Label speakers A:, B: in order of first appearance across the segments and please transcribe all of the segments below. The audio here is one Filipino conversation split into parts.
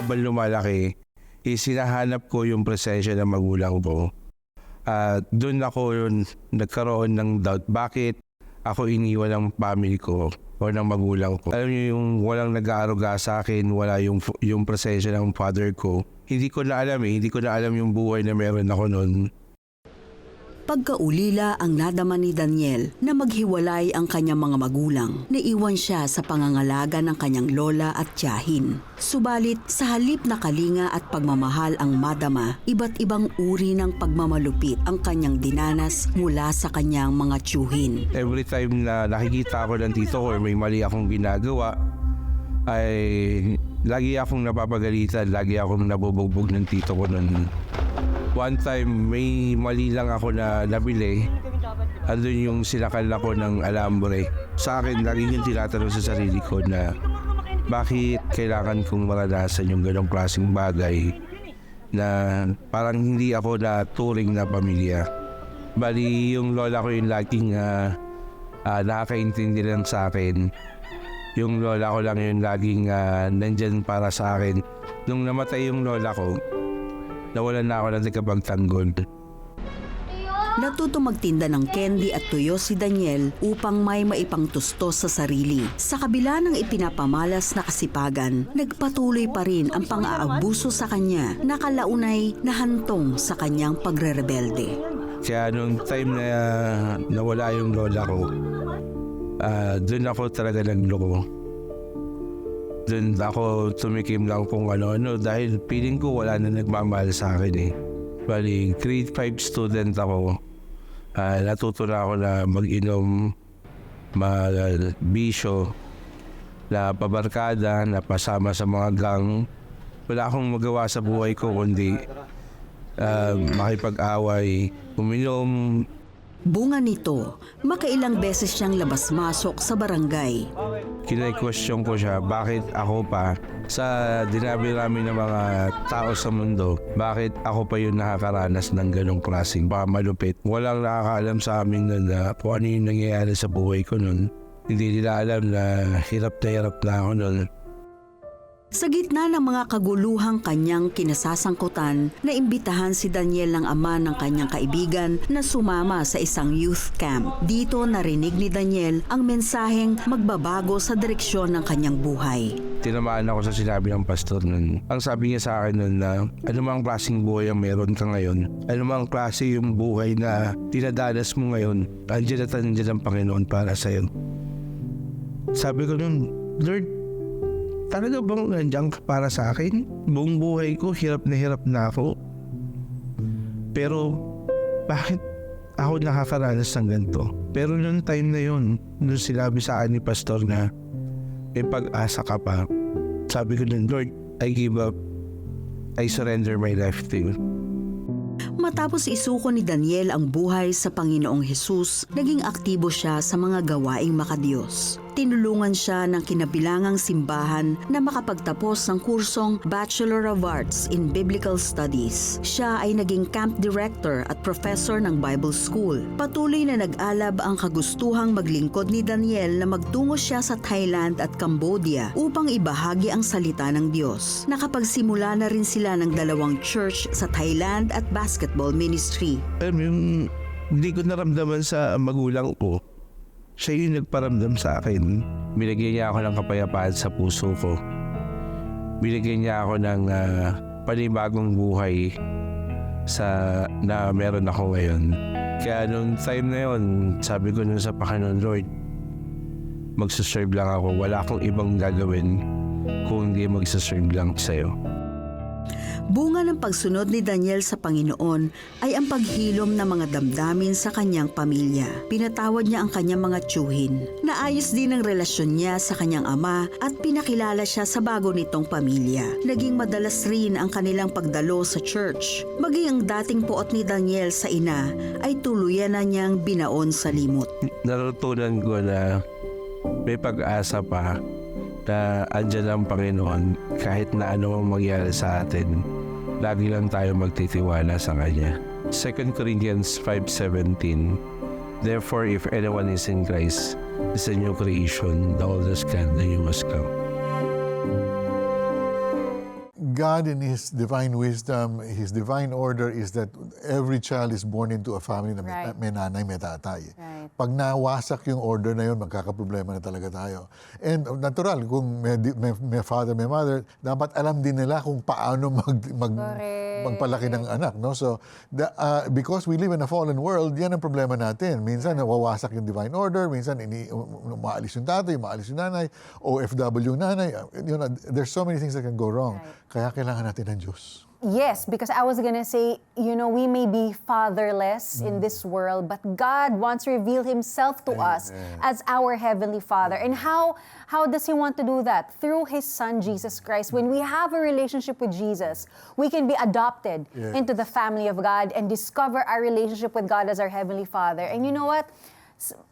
A: habang lumalaki, sinahanap ko yung presensya ng magulang ko. At doon ako nagkaroon ng doubt, bakit ako iniwan ng family ko o ng magulang ko. Alam niyo yung walang nag-aaruga sa akin, wala yung presensya ng father ko. Hindi ko na alam yung buhay na meron ako noon.
B: Pagkaulila ang nadama ni Daniel na maghiwalay ang kanyang mga magulang, naiwan siya sa pangangalaga ng kanyang lola at tiyahin. Subalit sa halip na kalinga at pagmamahal ang madama, iba't ibang uri ng pagmamalupit ang kanyang dinanas mula sa kanyang mga tiyuhin.
A: Every time na nakikita ako ng tito ko or may mali akong ginagawa, ay lagi akong napapagalitan, lagi akong nabubugbog ng tito ko noon. One time, may mali lang ako na nabili. Andun yung sinakal ako ng alambre. Sa akin, lagi yung tinatanong sa sarili ko na bakit kailangan kong maranasan yung ganong klaseng bagay na parang hindi ako na turing na pamilya. Bali, yung lola ko yung laging nakakaintindi lang sa akin. Yung lola ko lang yung laging nandyan para sa akin. Nung namatay yung lola ko, nawalan na ako ng tagapagtanggol.
B: Natuto magtinda ng candy at tuyo si Daniel upang may maipangtustos sa sarili. Sa kabila ng ipinapamalas na kasipagan, nagpatuloy pa rin ang pang-aabuso sa kanya na kalaunay nahantong sa kanyang pagrerebelde.
A: Kaya nung time na nawala yung lola ko, doon ako talaga nagloko. Doon ako tumikim lang kung ano-ano dahil feeling ko wala na nagmamahal sa akin eh. Bali, grade 5 student ako. Natuto na ako na mag-inom, mag-bisyo, na pabarkada, na pasama sa mga gang. Wala akong magawa sa buhay ko kundi makipag-away, uminom.
B: Bunga nito, makailang beses siyang labas-masok sa barangay.
A: Kine-question ko siya, bakit ako pa, sa dinami-rami ng mga tao sa mundo, bakit ako pa yung nakakaranas ng ganong klaseng malupit. Walang nakakaalam sa amin na kung ano yung nangyayari sa buhay ko nun. Hindi nila alam na hirap na ako nun.
B: Sa gitna ng mga kaguluhang kanyang kinasasangkutan, naimbitahan si Daniel ng ama ng kanyang kaibigan na sumama sa isang youth camp. Dito narinig ni Daniel ang mensaheng magbabago sa direksyon ng kanyang buhay.
A: Tinamaan ako sa sinabi ng pastor nun. Ang sabi niya sa akin nun na anumang klaseng buhay ang meron ka ngayon, anumang klase yung buhay na dinadanas mo ngayon, andyan at andyan ang Panginoon para sa'yo. Sabi ko nun, Lord, talaga bang nandiyan ka para sa akin? Buong buhay ko, hirap na ako. Pero, bakit ako nakakaranas ng ganito? Pero noong time na yun, nung sinabi sa akin ni pastor na may pag-asa ka pa, sabi ko nun, Lord, I give up. I surrender my life to you.
B: Matapos isuko ni Daniel ang buhay sa Panginoong Hesus, naging aktibo siya sa mga gawaing makadiyos. Tinulungan siya ng kinabilangang simbahan na makapagtapos ng kursong Bachelor of Arts in Biblical Studies. Siya ay naging camp director at professor ng Bible School. Patuloy na nag-alab ang kagustuhang maglingkod ni Daniel na magtungo siya sa Thailand at Cambodia upang ibahagi ang salita ng Diyos. Nakapagsimula na rin sila ng 2 church sa Thailand at basketball ministry.
A: Yung hindi ko naramdaman sa magulang ko, siya yung nagparamdam sa akin. Binigyan niya ako ng kapayapaan sa puso ko. Binigyan niya ako ng panibagong buhay na meron ako ngayon. Kaya nung time na yun, sabi ko nun sa Panginoon, Lord, magsaserve lang ako. Wala akong ibang gagawin kung hindi magsaserve lang sa'yo.
B: Bunga ng pagsunod ni Daniel sa Panginoon ay ang paghilom ng mga damdamin sa kanyang pamilya. Pinatawad niya ang kanyang mga tiyuhin. Naayos din ang relasyon niya sa kanyang ama at pinakilala siya sa bago nitong pamilya. Naging madalas rin ang kanilang pagdalo sa church. Maging ang dating puot ni Daniel sa ina ay tuluyan na niyang binaon sa limot.
A: Natutunan ko na may pag-asa pa na andyan ang Panginoon kahit na ano ang mangyari sa atin. Lagi lang tayo magtitiwala sa Kanya. 2 Corinthians 5:17. Therefore, if anyone is in Christ, is a new creation. The old has gone, the new has come.
C: God in His divine wisdom, His divine order is that every child is born into a family na
D: Right.
C: may nanay, may tatay.
D: Right.
C: Pag nawasak yung order na yun, magkakaproblema na talaga tayo. And natural, kung may father, may mother, dapat alam din nila kung paano
D: Correct.
C: magpalaki ng anak. No? So, because we live in a fallen world, yan ang problema natin. Minsan, nawawasak yung divine order. Minsan, umaalis yung tatay, umaalis yung nanay, OFW yung nanay. You know, there's so many things that can go wrong.
D: Right.
C: Kaya kailangan natin ng Diyos.
D: Yes, because I was gonna say, you know, we may be fatherless in this world, but God wants to reveal Himself to us as our Heavenly Father. And how does He want to do that? Through His Son, Jesus Christ. When we have a relationship with Jesus, we can be adopted into the family of God and discover our relationship with God as our Heavenly Father. And you know what?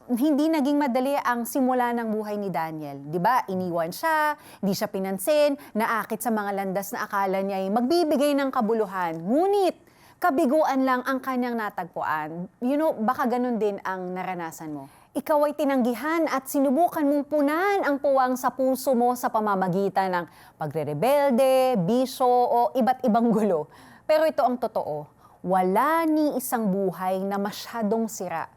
D: Hindi naging madali ang simula ng buhay ni Daniel. 'Di ba? Iniwan siya, hindi siya pinansin, naakit sa mga landas na akala niya ay magbibigay ng kabuluhan. Ngunit, kabiguan lang ang kanyang natagpuan. You know, baka ganun din ang naranasan mo. Ikaw ay tinanggihan at sinubukan mong punan ang puwang sa puso mo sa pamamagitan ng pagre-rebelde, bisyo o iba't ibang gulo. Pero ito ang totoo, wala ni isang buhay na masyadong sira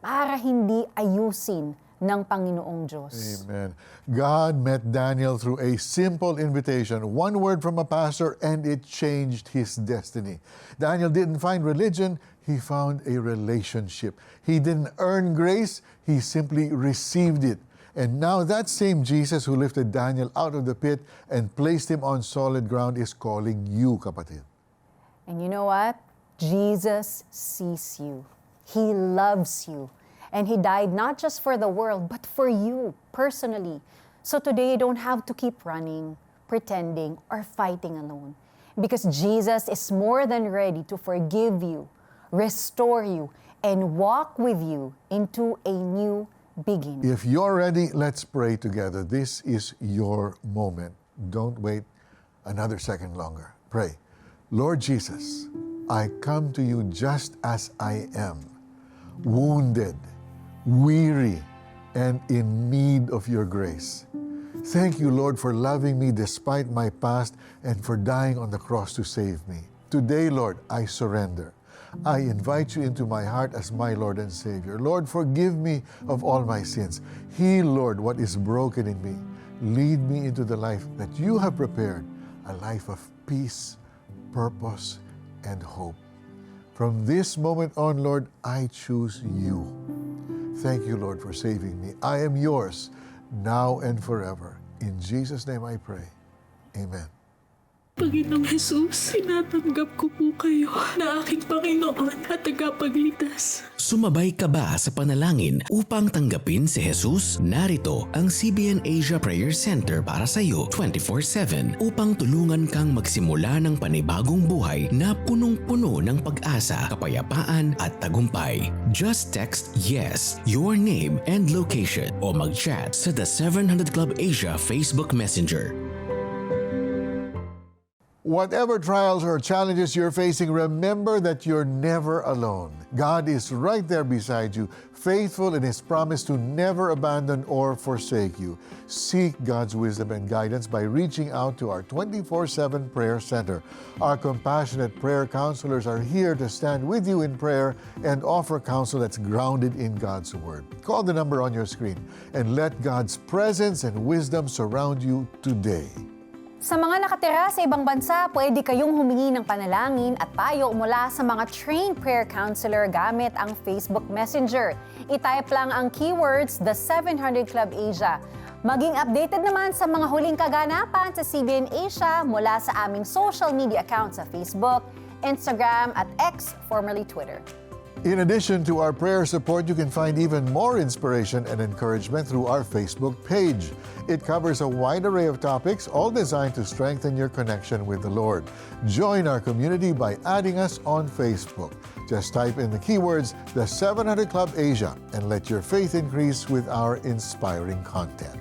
D: para hindi ayusin ng Panginoong Diyos.
C: Amen. God met Daniel through a simple invitation, one word from a pastor, and it changed his destiny. Daniel didn't find religion, he found a relationship. He didn't earn grace, he simply received it. And now that same Jesus who lifted Daniel out of the pit and placed him on solid ground is calling you, kapatid.
D: And you know what? Jesus sees you. He loves you. And He died not just for the world, but for you personally. So today you don't have to keep running, pretending, or fighting alone. Because Jesus is more than ready to forgive you, restore you, and walk with you into a new beginning.
C: If you're ready, let's pray together. This is your moment. Don't wait another second longer. Pray. Lord Jesus, I come to you just as I am, wounded, weary, and in need of your grace. Thank you, Lord, for loving me despite my past and for dying on the cross to save me. Today, Lord, I surrender. I invite you into my heart as my Lord and Savior. Lord, forgive me of all my sins. Heal, Lord, what is broken in me. Lead me into the life that you have prepared, a life of peace, purpose, and hope. From this moment on, Lord, I choose you. Thank you, Lord, for saving me. I am yours, now and forever. In Jesus' name I pray. Amen.
E: Panginoong Jesus, tinatanggap ko po kayo na aking Panginoon at tagapagligtas.
F: Sumabay ka ba sa panalangin upang tanggapin si Jesus? Narito ang CBN Asia Prayer Center para sa iyo 24/7 upang tulungan kang magsimula ng panibagong buhay na punong-puno ng pag-asa, kapayapaan at tagumpay. Just text YES, your name and location o mag-chat sa The 700 Club Asia Facebook Messenger.
C: Whatever trials or challenges you're facing, remember that you're never alone. God is right there beside you, faithful in His promise to never abandon or forsake you. Seek God's wisdom and guidance by reaching out to our 24/7 prayer center. Our compassionate prayer counselors are here to stand with you in prayer and offer counsel that's grounded in God's Word. Call the number on your screen and let God's presence and wisdom surround you today.
D: Sa mga nakatira sa ibang bansa, pwede kayong humingi ng panalangin at payo mula sa mga trained prayer counselor gamit ang Facebook Messenger. I-type lang ang keywords The 700 Club Asia. Maging updated naman sa mga huling kaganapan sa CBN Asia mula sa aming social media accounts sa Facebook, Instagram at X, formerly Twitter.
C: In addition to our prayer support, you can find even more inspiration and encouragement through our Facebook page. It covers a wide array of topics, all designed to strengthen your connection with the Lord. Join our community by adding us on Facebook. Just type in the keywords, The 700 Club Asia, and let your faith increase with our inspiring content.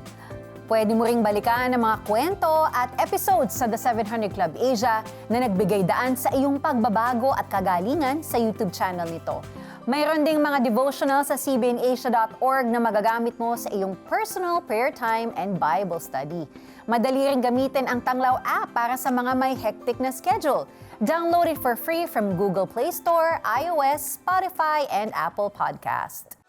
D: Pwede mo ring balikan ang mga kwento at episodes sa The 700 Club Asia na nagbigay daan sa iyong pagbabago at kagalingan sa YouTube channel nito. Mayroon ding mga devotional sa cbnasia.org na magagamit mo sa iyong personal prayer time and Bible study. Madali ring gamitin ang Tanglaw app para sa mga may hectic na schedule. Download it for free from Google Play Store, iOS, Spotify, and Apple Podcast.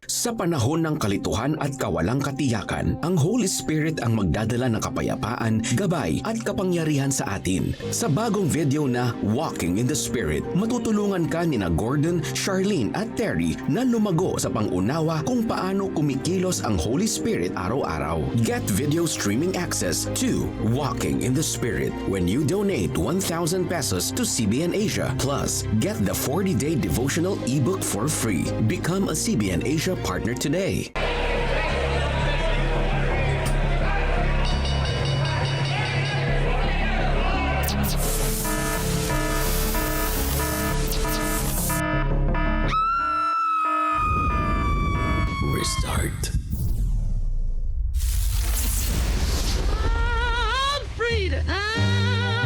F: Sa panahon ng kalituhan at kawalang katiyakan, ang Holy Spirit ang magdadala ng kapayapaan, gabay at kapangyarihan sa atin. Sa bagong video na Walking in the Spirit, matutulungan ka ni na Gordon, Charlene at Terry na lumago sa pangunawa kung paano kumikilos ang Holy Spirit araw-araw. Get video streaming access to Walking in the Spirit when you donate 1,000 pesos to CBN Asia. Plus, get the 40-day devotional ebook for free. Become a CBN Asia partner today. Restart.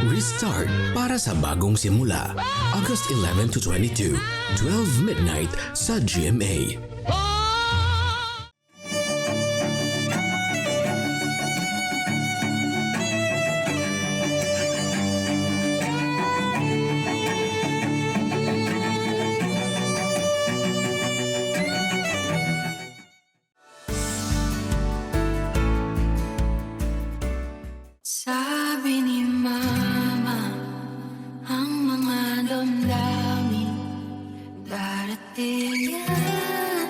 F: Restart para sa bagong simula. August 11 to 22, 12 midnight sa GMA.
E: Sabi ni Mama, ang mga damdamin darating yan,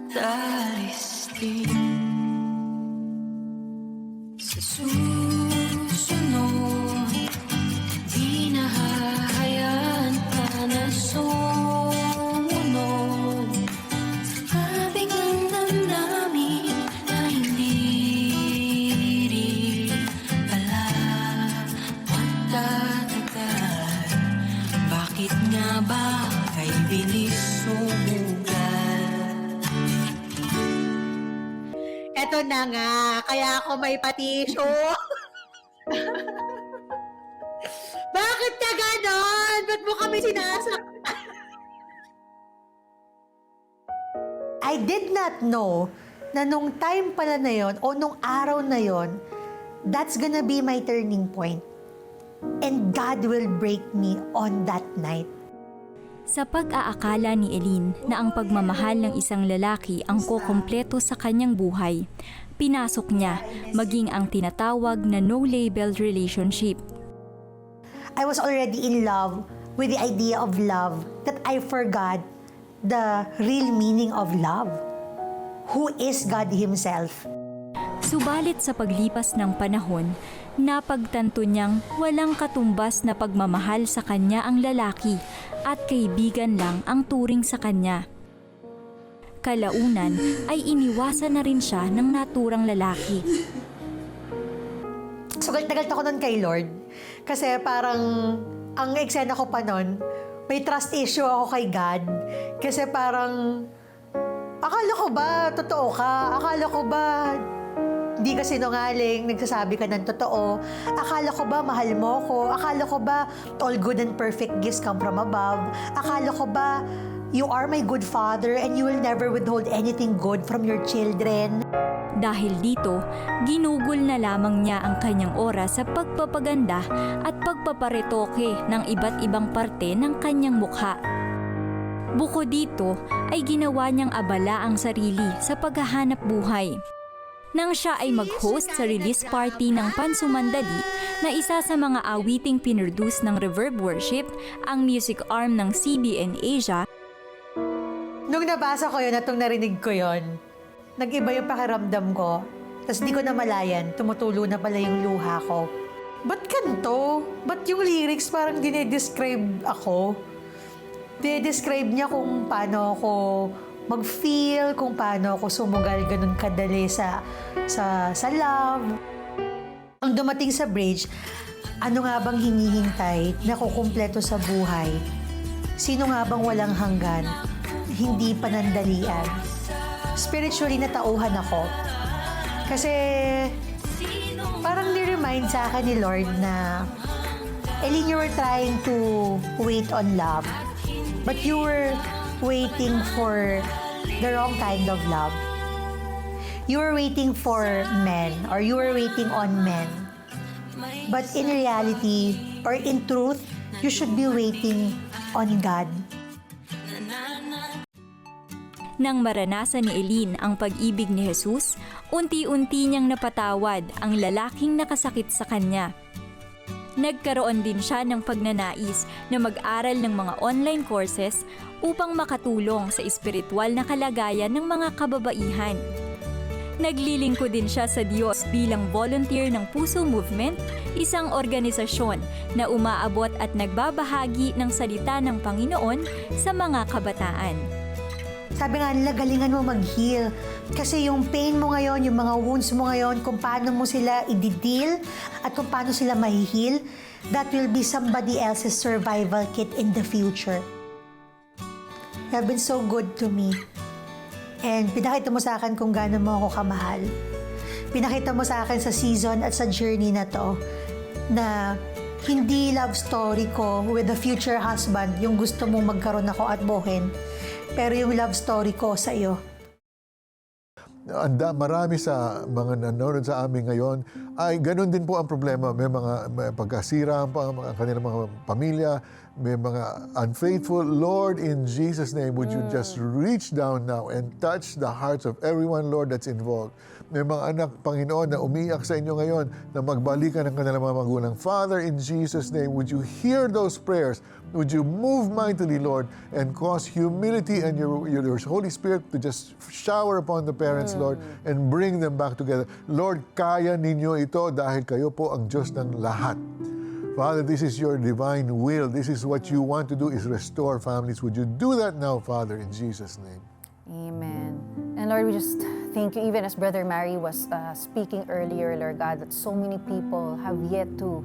E: dalistin. Sa susunod, di na hahayaan ka na sumunod. Mabiglang damdamin na hindi rin pala magtatagal. Bakit nga ba kay bilis sumugal?
G: Eto na nga, kaya ako may patisyo. Bakit ka ganon? Ba't mo kami sinasaktan? I did not know na nung time pala na yon o nung araw na yon, that's gonna be my turning point. And God will break me on that night.
H: Sa pag-aakala ni Eileen na ang pagmamahal ng isang lalaki ang kukumpleto sa kanyang buhay, pinasok niya maging ang tinatawag na no-label relationship.
G: I was already in love with the idea of love that I forgot the real meaning of love. Who is God Himself?
H: Subalit sa paglipas ng panahon, napagtanto niyang walang katumbas na pagmamahal sa kanya ang lalaki at kaibigan lang ang turing sa kanya. Kalaunan ay iniwasan na rin siya ng naturang lalaki.
G: So, galit ako nun kay Lord. Kasi parang, ang eksena ko pa nun, may trust issue ako kay God. Kasi parang, akala ko ba, totoo ka? Akala ko ba, hindi ka sinungaling, nagsasabi ka ng totoo? Akala ko ba, mahal mo ko? Akala ko ba, all good and perfect gifts come from above? Akala ko ba, you are my good father and you will never withhold anything good from your children?
H: Dahil dito, ginugol na lamang niya ang kanyang oras sa pagpapaganda at pagpaparetoke ng iba't ibang parte ng kanyang mukha. Bukod dito, ay ginawa niyang abala ang sarili sa paghahanap buhay. Nang siya ay mag-host sa release party ng Pansumandali na isa sa mga awiting pinroduce ng Reverb Worship, ang music arm ng CBN Asia.
G: Nung nabasa ko yun at nung narinig ko yun, nag-iba yung pakiramdam ko. Tapos di ko na malayan, tumutulo na pala yung luha ko. Ba't kanto? Ba't yung lyrics parang dinedescribe ako? Dinedescribe niya kung paano ako mag-feel, kung paano ako sumugal ganun kadali sa love. Ang dumating sa bridge, ano nga bang hinihintay na kukumpleto sa buhay? Sino nga bang walang hanggan? Hindi panandalian. Spiritually natauhan ako. Kasi parang ni-remind sa akin ni Lord na Eileen, you were trying to wait on love, but you were waiting for the wrong kind of love. You were waiting for men, or you were waiting on men. But in reality, or in truth, you should be waiting on God.
H: Nang maranasan ni Eileen ang pag-ibig ni Jesus, unti-unti niyang napatawad ang lalaking nakasakit sa kanya. Nagkaroon din siya ng pagnanais na mag-aral ng mga online courses upang makatulong sa espiritual na kalagayan ng mga kababaihan. Naglilingkod din siya sa Diyos bilang volunteer ng Puso Movement, isang organisasyon na umaabot at nagbabahagi ng salita ng Panginoon sa mga kabataan.
G: Sabi nga nila, galingan mo mag-heal. Kasi yung pain mo ngayon, yung mga wounds mo ngayon, kung paano mo sila i-deal at kung paano sila mahihil, that will be somebody else's survival kit in the future. You have been so good to me. And pinakita mo sa akin kung gaano mo ako kamahal. Pinakita mo sa akin sa season at sa journey na to na hindi love story ko with a future husband yung gusto mong magkaroon ako at buhin. Pero yung love story ko sa iyo.
C: Marami sa mga nanonood sa amin ngayon ay ganun din po ang problema. May pagkasira pa ang kanilang mga pamilya, may mga unfaithful. Lord, in Jesus' name, would you just reach down now and touch the hearts of everyone, Lord, that's involved. May mga anak, Panginoon, na umiyak sa inyo ngayon na magbalikan ng kanilang mga magulang. Father, in Jesus' name, would you hear those prayers? Would you move mightily, Lord, and cause humility and your Holy Spirit to just shower upon the parents, Lord, and bring them back together. Lord, kaya ninyo ito dahil kayo po ang Diyos ng lahat. Father, this is your divine will. This is what you want to do, is restore families. Would you do that now, Father, in Jesus' name?
D: Amen. And Lord, we just thank you, even as Brother Mary was speaking earlier, Lord God, that so many people have yet to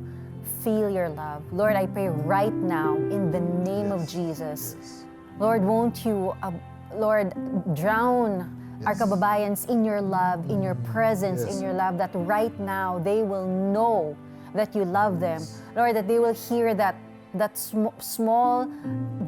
D: feel your love. Lord, I pray right now in the name of Jesus. Lord, won't you, Lord, drown our kababayans in your love, in your presence, in your love, that right now they will know that you love them. Lord, that they will hear that small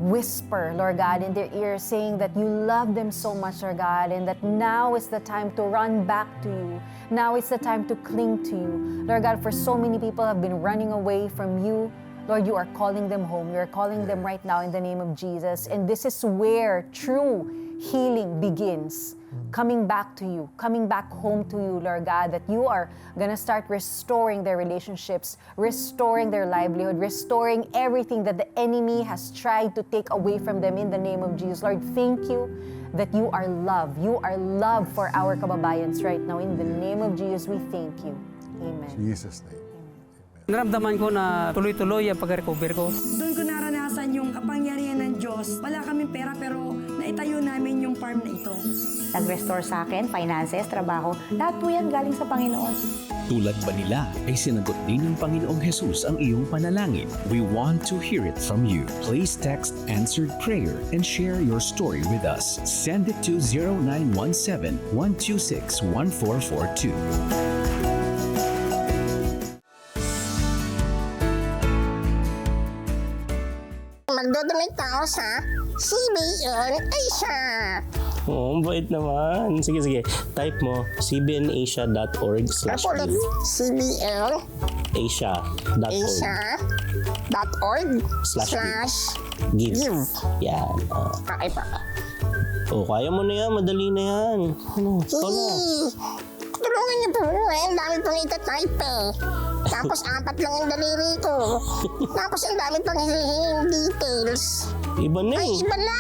D: whisper, Lord God, in their ear saying that you love them so much, Lord God, and that now is the time to run back to you. Now is the time to cling to you. Lord God, for so many people have been running away from you. Lord, you are calling them home. You are calling them right now in the name of Jesus. And this is where true healing begins. Coming back to you, coming back home to you, Lord God, that you are gonna start restoring their relationships, restoring their livelihood, restoring everything that the enemy has tried to take away from them in the name of Jesus. Lord, thank you that you are love. You are love for our kababayans right now. In the name of Jesus, we thank you. Amen.
C: In Jesus' name.
I: Naramdaman ko na tuloy-tuloy ang pag-recover ko.
J: Doon ko naranasan yung kapangyarihan ng Diyos. Wala kaming pera pero naitayo namin yung farm na ito.
K: Nag-restore sa akin, finances, trabaho, lahat po yan galing sa Panginoon.
F: Tulad ba nila ay sinagot din ng Panginoong Jesus ang iyong panalangin? We want to hear it from you. Please text answered prayer and share your story with us. Send it to 0917-126-1442.
L: Magdodonate ako sa CBN Asia.
M: Oo, bait naman. Sige. Type mo cbnasia.org/give.
L: cbnasia.org/give.
M: Yan.
L: Okay pa.
M: Kaya mo na yan. Madali na yan. Ikaw na.
L: Tulungan niyo po. Ang dami pong itatype eh. Tapos 4 lang yung daliri ko. Tapos ang dami pang hihinging details.
M: Iba na eh.
L: Ay, iba na.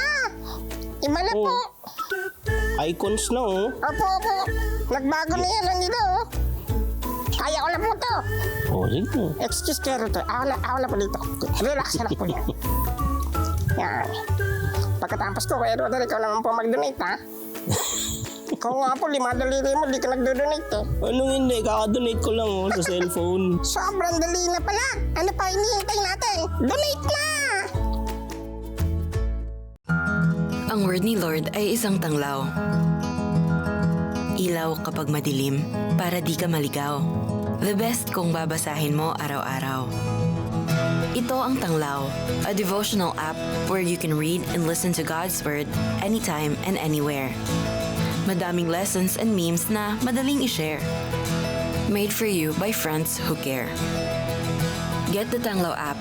L: Iba na po.
M: Icons na oh.
L: Opo. Nagbago na yan ang nila oh. Kaya ko na po to.
M: Sige.
L: Excuse kero to. Ako na po dito. Relax na po yan. Yan. Pagkatapos ko, kaya Roder, ikaw naman po mag-donate ha. Ikaw nga po, 5 daliri mo, di ka nagdo-donate eh.
M: Anong hindi? Kaka-donate ko lang sa cellphone.
L: Sobrang dali na pala. Ano pa hinihintay natin? Donate na!
N: Ang word ni Lord ay isang tanglaw. Ilaw kapag madilim, para di ka maligaw. The best kung babasahin mo araw-araw. Ito ang Tanglaw, a devotional app where you can read and listen to God's Word anytime and anywhere. Madaming lessons and memes na madaling i-share. Made for you by friends who care. Get the Tanglaw app.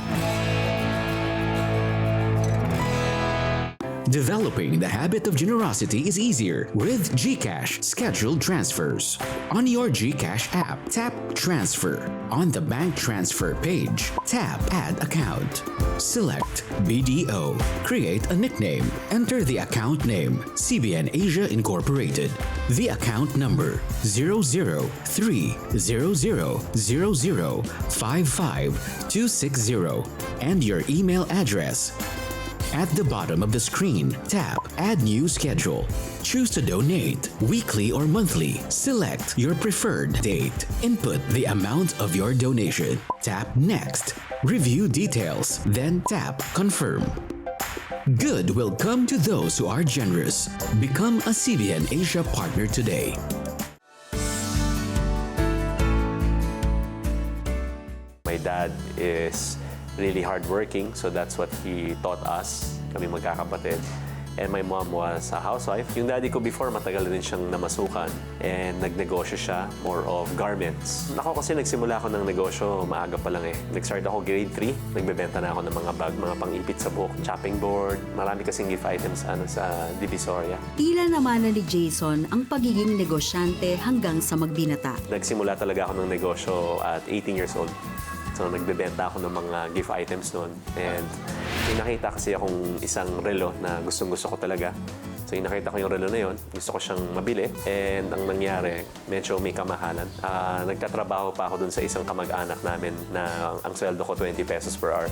F: Developing the habit of generosity is easier with GCash scheduled transfers. On your GCash app, tap Transfer. On the bank transfer page, tap Add Account. Select BDO. Create a nickname. Enter the account name, CBN Asia Incorporated. The account number 0030000555260 and your email address. At the bottom of the screen, tap Add New Schedule. Choose to donate, weekly or monthly. Select your preferred date. Input the amount of your donation. Tap Next. Review details, then tap Confirm. Good will come to those who are generous. Become a CBN Asia partner today.
O: My dad is really hardworking, so that's what he taught us, kami magkakapatid. And my mom was a housewife. Yung daddy ko before, matagal rin siyang namasukan. And nagnegosyo siya, more of garments. Ako kasi nagsimula ako ng negosyo, maaga pa lang eh. Nag-start ako grade 3, nagbebenta na ako ng mga bag, mga pang-ipit sa buhok, chopping board. Marami kasing gift items sa Divisoria.
B: Tila naman na ni Jason ang pagiging negosyante hanggang sa magbinata.
O: Nagsimula talaga ako ng negosyo at 18 years old. So, nagbebenta ako ng mga gift items noon. And may nakita kasi akong isang relo na gustong-gusto ko talaga. So, yung nakita ko yung relo na yun, gusto ko siyang mabili. And ang nangyari, medyo may kamahalan. Nagtatrabaho pa ako dun sa isang kamag-anak namin na ang sweldo ko 20 pesos per hour.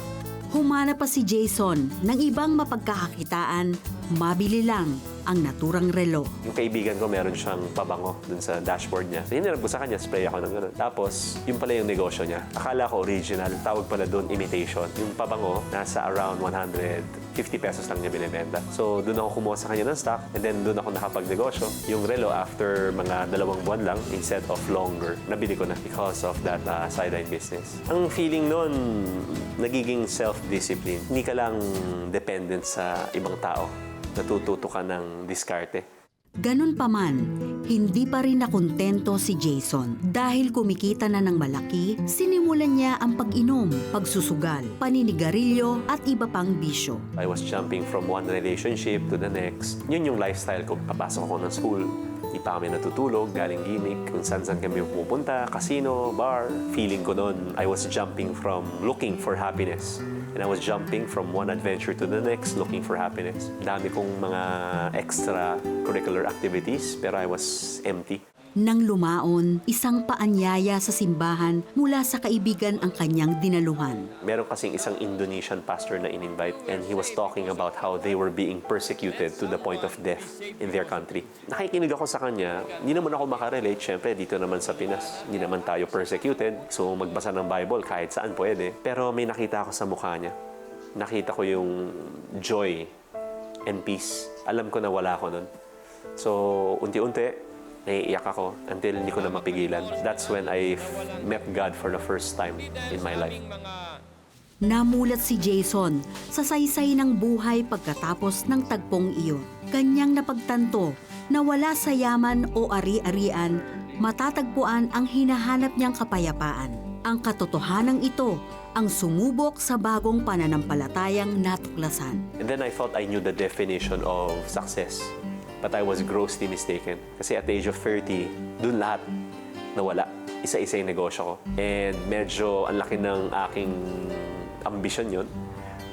B: Humanap pa si Jason ng ibang mapagkakakitaan, mabili lang ang naturang relo.
O: Yung kaibigan ko, meron siyang pabango dun sa dashboard niya. So, hinirap ko sa kanya, spray ako ng gano'n. Tapos, yun pala yung negosyo niya. Akala ko original, tawag pala dun imitation. Yung pabango, nasa around 150 pesos lang niya binibenta. So, dun ako kumuha sa kanya ng stock, and then dun ako nakapagnegosyo. Yung relo, after mga 2 buwan lang, instead of longer, nabili ko na because of that sideline business. Ang feeling nun, nagiging self-discipline. Hindi ka lang dependent sa ibang tao. Natututo ka ng diskarte.
B: Ganun pa man, hindi pa rin nakontento si Jason. Dahil kumikita na ng malaki, sinimulan niya ang pag-inom, pagsusugal, paninigarilyo at iba pang bisyo.
O: I was jumping from one relationship to the next. Yun yung lifestyle ko. Papasok ako ng school, di pa kami natutulog, galing gimmick, kung saan kami pupunta, casino, bar. Feeling ko noon, I was jumping from looking for happiness. And I was jumping from one adventure to the next, looking for happiness. Dami kong mga extra-curricular activities, pero I was empty.
B: Nang lumaon, isang paanyaya sa simbahan mula sa kaibigan ang kanyang dinaluhan.
O: Meron kasing isang Indonesian pastor na in-invite, and he was talking about how they were being persecuted to the point of death in their country. Nakikinig ako sa kanya, hindi naman ako makarelate. Siyempre, dito naman sa Pinas, hindi naman tayo persecuted. So, magbasa ng Bible kahit saan pwede. Pero may nakita ako sa mukha niya. Nakita ko yung joy and peace. Alam ko na wala ako nun. So, unti-unti, naiiyak ako until hindi ko na mapigilan. That's when I met God for the first time in my life.
B: Namulat si Jason sa saysay ng buhay pagkatapos ng tagpong iyon. Kanyang napagtanto na wala sa yaman o ari-arian matatagpuan ang hinahanap niyang kapayapaan. Ang katotohanan ito ang sumubok sa bagong pananampalatayang natuklasan.
O: And then I thought I knew the definition of success. But I was grossly mistaken. Kasi at the age of 30, dun lahat nawala. Isa-isa yung negosyo ko. And medyo ang laki ng aking ambisyon yun,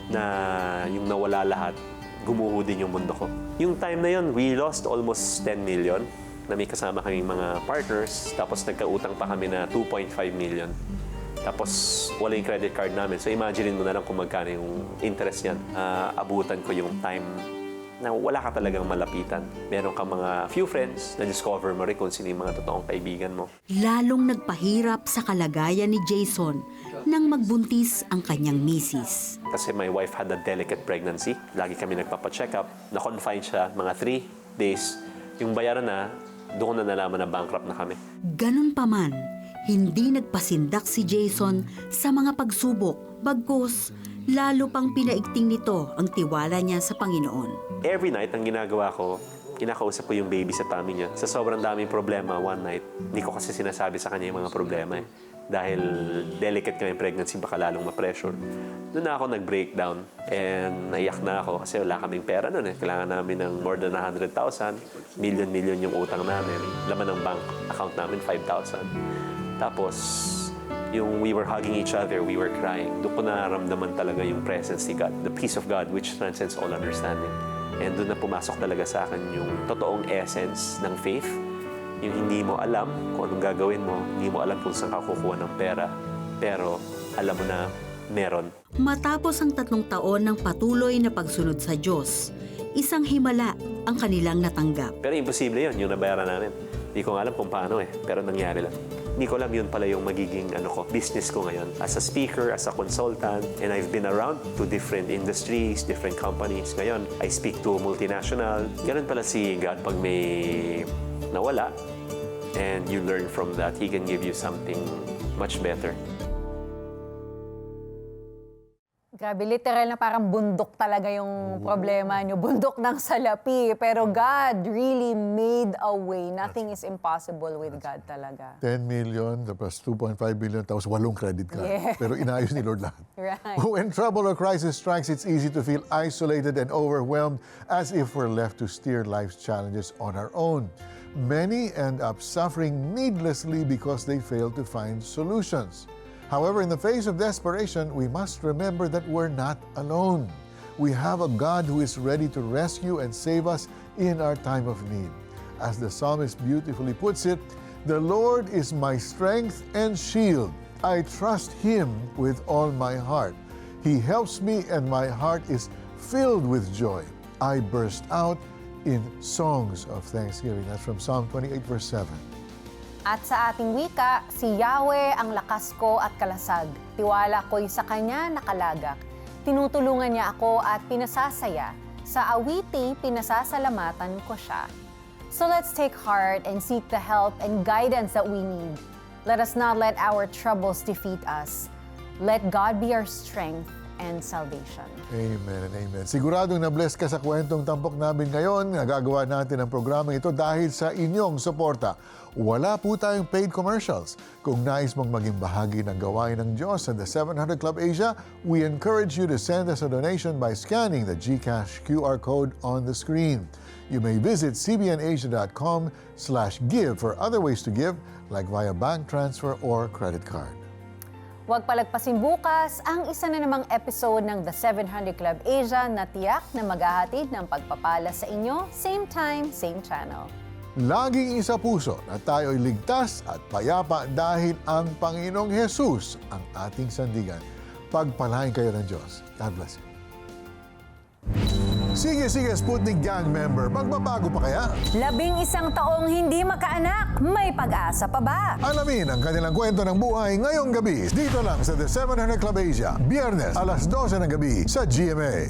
O: na yung nawala lahat, gumuho din yung mundo ko. Yung time na yun, we lost almost 10 million na may kasama kaming mga partners. Tapos nagkautang pa kami na 2.5 million. Tapos wala yung credit card namin. So imagine mo na lang kung magkano yung interest yan. Abutan ko yung time na wala ka talagang malapitan. Meron ka mga few friends na discover mo rin kung sino yung mga totoong kaibigan mo.
B: Lalong nagpahirap sa kalagayan ni Jason nang magbuntis ang kanyang misis.
O: Kasi my wife had a delicate pregnancy. Lagi kami nagpapacheck up. Na-confine siya mga 3 days. Yung bayaran na, doon ko na nalaman na bankrupt na kami.
B: Ganun pa man, hindi nagpasindak si Jason sa mga pagsubok Bagkus, lalo pang pinaigting nito ang tiwala niya sa Panginoon.
O: Every night, ang ginagawa ko, kinakausap ko yung baby sa tummy niya. Sa sobrang daming problema, one night, hindi ko kasi sinasabi sa kanya yung mga problema eh. Dahil delicate kami pregnancy, baka lalong ma-pressure. Doon na ako nag-breakdown and naiyak na ako kasi wala kaming pera noon eh. Kailangan namin ng more than 100,000. Million yung utang namin. Laman ng bank account namin, 5,000. Tapos, yung we were hugging each other, we were crying. Doon ko nararamdaman talaga yung presence ni God, the peace of God which transcends all understanding. And doon na pumasok talaga sa akin yung totoong essence ng faith. Yung hindi mo alam kung anong gagawin mo, hindi mo alam kung saan ka kukuha ng pera, pero alam mo na meron.
B: Matapos ang 3 taon ng patuloy na pagsunod sa Diyos, isang himala ang kanilang natanggap.
O: Pero imposible yun, yung nabayaran namin. Hindi ko alam kung paano eh, pero nangyari lang. Hindi ko alam yun pala yung magiging business ko ngayon. As a speaker, as a consultant, and I've been around to different industries, different companies. Ngayon, I speak to multinational. Ganun pala si God pag may nawala, and you learn from that, He can give you something much better.
D: Grabe, literal na parang bundok talaga yung problema nyo. Bundok ng salapi. Pero God really made a way. Nothing is impossible with God talaga.
C: 10 million, tapos 2.5 billion, tapos 8 credit card.
D: Yeah.
C: Pero inayos ni Lord lahat.
D: Right.
C: When trouble or crisis strikes, it's easy to feel isolated and overwhelmed as if we're left to steer life's challenges on our own. Many end up suffering needlessly because they fail to find solutions. However, in the face of desperation, we must remember that we're not alone. We have a God who is ready to rescue and save us in our time of need. As the psalmist beautifully puts it, "The Lord is my strength and shield. I trust Him with all my heart. He helps me and my heart is filled with joy. I burst out in songs of thanksgiving." That's from Psalm 28, verse 7.
D: At sa ating wika, si Yahweh ang lakas ko at kalasag. Tiwala ko'y sa Kanya nakalagak. Tinutulungan niya ako at pinasasaya. Sa awiti, pinasasalamatan ko siya. So let's take heart and seek the help and guidance that we need. Let us not let our troubles defeat us. Let God be our strength and salvation.
C: Amen and amen. Siguradong na-bless ka sa kwentong tampok namin ngayon. Nagagawa natin ang programang ito dahil sa inyong suporta. Wala po tayong paid commercials. Kung nais mong maging bahagi ng gawain ng Diyos sa The 700 Club Asia, we encourage you to send us a donation by scanning the GCash QR code on the screen. You may visit cbnasia.com/give for other ways to give, like via bank transfer or credit card.
D: Huwag palagpasin bukas ang isa na namang episode ng The 700 Club Asia na tiyak na maghahatid ng pagpapala sa inyo, same time, same channel.
C: Laging isa puso na tayo'y ligtas at payapa dahil ang Panginoong Jesus ang ating sandigan. Pagpalain kayo ng Diyos. God bless you. Sige, Sputnik Gang member, magbabago pa kaya?
D: 11 taong hindi makaanak, may pag-asa pa ba?
C: Alamin ang kanilang kwento ng buhay ngayong gabi dito lang sa The 700 Club Asia, Biyernes, alas 12 ng gabi sa GMA.